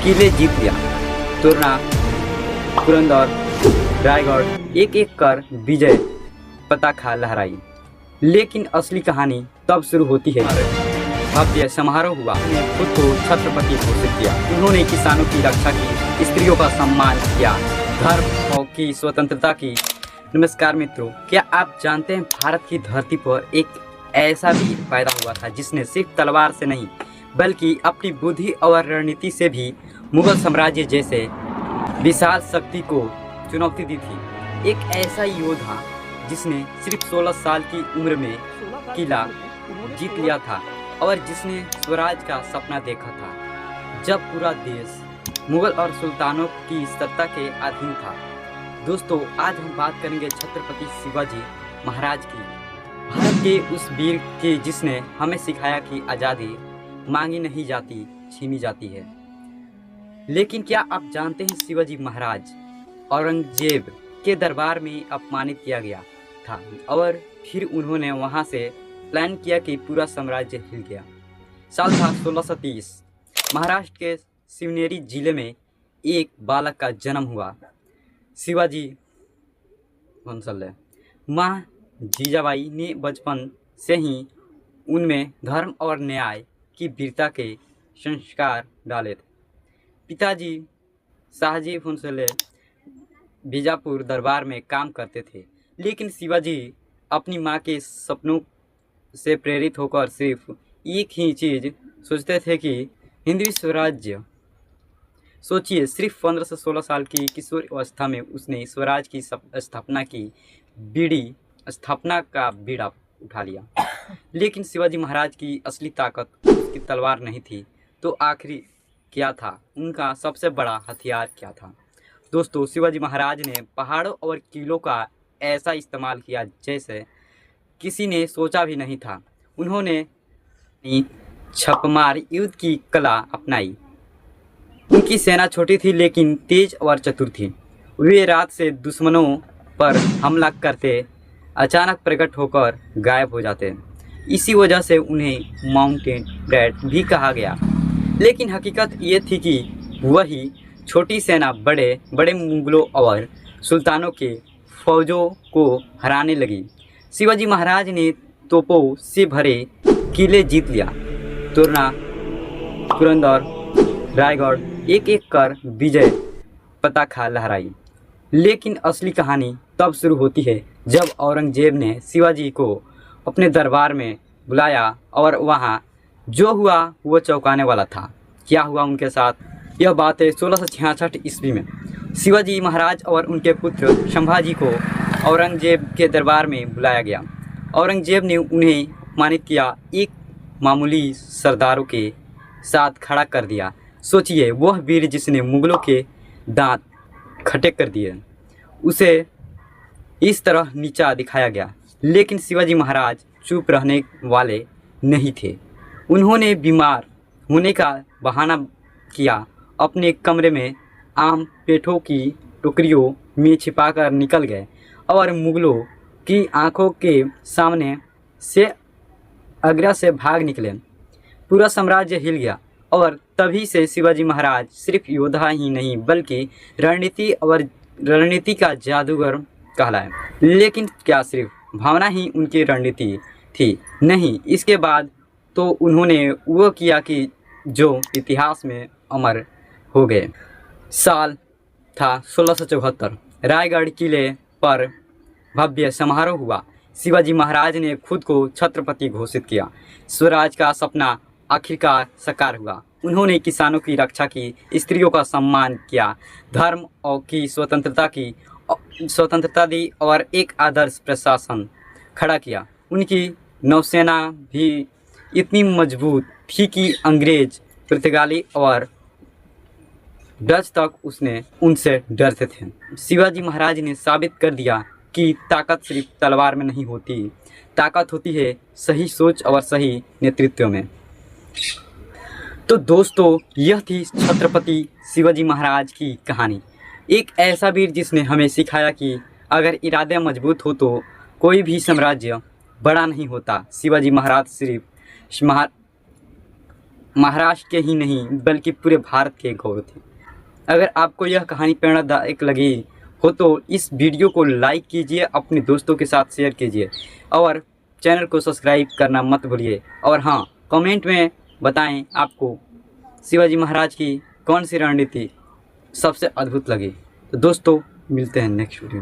किले जीत लिया। तोरना, पुरंदर, रायगढ़ एक एक कर विजय पताका लहराई। लेकिन असली कहानी तब शुरू होती है। भव्य समारोह हुआ। खुद को छत्रपति घोषित किया। उन्होंने किसानों की रक्षा की, स्त्रियों का सम्मान किया, धर्म की स्वतंत्रता की। नमस्कार मित्रों, क्या आप जानते हैं भारत की धरती पर एक ऐसा वीर पैदा हुआ था जिसने सिर्फ तलवार से नहीं बल्कि अपनी बुद्धि और रणनीति से भी मुगल साम्राज्य जैसे विशाल शक्ति को चुनौती दी थी। एक ऐसा योद्धा जिसने सिर्फ 16 साल की उम्र में किला जीत लिया था और जिसने स्वराज का सपना देखा था जब पूरा देश मुगल और सुल्तानों की सत्ता के अधीन था। दोस्तों, आज हम बात करेंगे छत्रपति शिवाजी महाराज की, भारत के उस वीर की जिसने हमें सिखाया कि आज़ादी मांगी नहीं जाती, छीनी जाती है। लेकिन क्या आप जानते हैं, शिवाजी महाराज औरंगजेब के दरबार में अपमानित किया गया था और फिर उन्होंने वहां से प्लान किया कि पूरा साम्राज्य हिल गया। साल था 1630। महाराष्ट्र के शिवनेरी जिले में एक बालक का जन्म हुआ। शिवाजी वंशज माँ जीजाबाई ने बचपन से ही उनमें धर्म और न्याय की वीरता के संस्कार डाले थे। पिताजी शाहजी भोंसले बीजापुर दरबार में काम करते थे, लेकिन शिवाजी अपनी माँ के सपनों से प्रेरित होकर सिर्फ एक ही चीज़ सोचते थे कि हिंदवी स्वराज्य। सोचिए, सिर्फ 15 से 16 साल की किशोर अवस्था में उसने स्वराज की स्थापना का बीड़ा उठा लिया। लेकिन शिवाजी महाराज की असली ताकत उसकी तलवार नहीं थी, तो आखिर क्या था? उनका सबसे बड़ा हथियार क्या था? दोस्तों, शिवाजी महाराज ने पहाड़ों और किलों का ऐसा इस्तेमाल किया जैसे किसी ने सोचा भी नहीं था। उन्होंने छपमार युद्ध की कला अपनाई। उनकी सेना छोटी थी लेकिन तेज और चतुर थी। वे रात से दुश्मनों पर हमला करते, अचानक प्रकट होकर गायब हो जाते। इसी वजह से उन्हें माउंटेन ब्रेड भी कहा गया। लेकिन हकीकत ये थी कि वही छोटी सेना बड़े बड़े मुगलों और सुल्तानों के फौजों को हराने लगी। शिवाजी महाराज ने तोपों से भरे किले जीत लिया। तोरना, पुरंदर, रायगढ़ एक एक कर विजय पताका लहराई। लेकिन असली कहानी तब शुरू होती है जब औरंगजेब ने शिवाजी को अपने दरबार में बुलाया और वहाँ जो हुआ वो चौंकाने वाला था। क्या हुआ उनके साथ? यह बात है 1666 ईस्वी में। शिवाजी महाराज और उनके पुत्र संभाजी को औरंगजेब के दरबार में बुलाया गया। औरंगजेब ने उन्हें अपमानित किया, एक मामूली सरदारों के साथ खड़ा कर दिया। सोचिए, वह वीर जिसने मुगलों के दांत खट्टे कर दिए, उसे इस तरह नीचा दिखाया गया। लेकिन शिवाजी महाराज चुप रहने वाले नहीं थे। उन्होंने बीमार होने का बहाना किया, अपने कमरे में आम पेठों की टोकरियों में छिपाकर निकल गए और मुगलों की आंखों के सामने से आगरा से भाग निकले। पूरा साम्राज्य हिल गया और तभी से शिवाजी महाराज सिर्फ योद्धा ही नहीं बल्कि रणनीति का जादूगर कहलाए। लेकिन क्या सिर्फ भावना ही उनकी रणनीति थी? नहीं, इसके बाद तो उन्होंने वो किया कि जो इतिहास में अमर हो गए। साल था 1674। रायगढ़ किले पर भव्य समारोह हुआ। शिवाजी महाराज ने खुद को छत्रपति घोषित किया। स्वराज का सपना आखिरकार साकार हुआ। उन्होंने किसानों की रक्षा की, स्त्रियों का सम्मान किया, धर्म की स्वतंत्रता दी और एक आदर्श प्रशासन खड़ा किया। उनकी नौसेना भी इतनी मजबूत थी कि अंग्रेज, पुर्तगाली और डच तक उनसे डरते थे। शिवाजी महाराज ने साबित कर दिया कि ताकत सिर्फ तलवार में नहीं होती, ताकत होती है सही सोच और सही नेतृत्व में। तो दोस्तों, यह थी छत्रपति शिवाजी महाराज की कहानी। एक ऐसा वीर जिसने हमें सिखाया कि अगर इरादे मजबूत हो तो कोई भी साम्राज्य बड़ा नहीं होता। शिवाजी महाराज सिर्फ महाराष्ट्र के ही नहीं बल्कि पूरे भारत के गौरव थे। अगर आपको यह कहानी प्रेरणादायक लगी हो तो इस वीडियो को लाइक कीजिए, अपने दोस्तों के साथ शेयर कीजिए और चैनल को सब्सक्राइब करना मत भूलिए। और हाँ, कमेंट में बताएं आपको शिवाजी महाराज की कौन सी रणनीति सबसे अद्भुत लगी। तो दोस्तों मिलते हैं नेक्स्ट वीडियो में।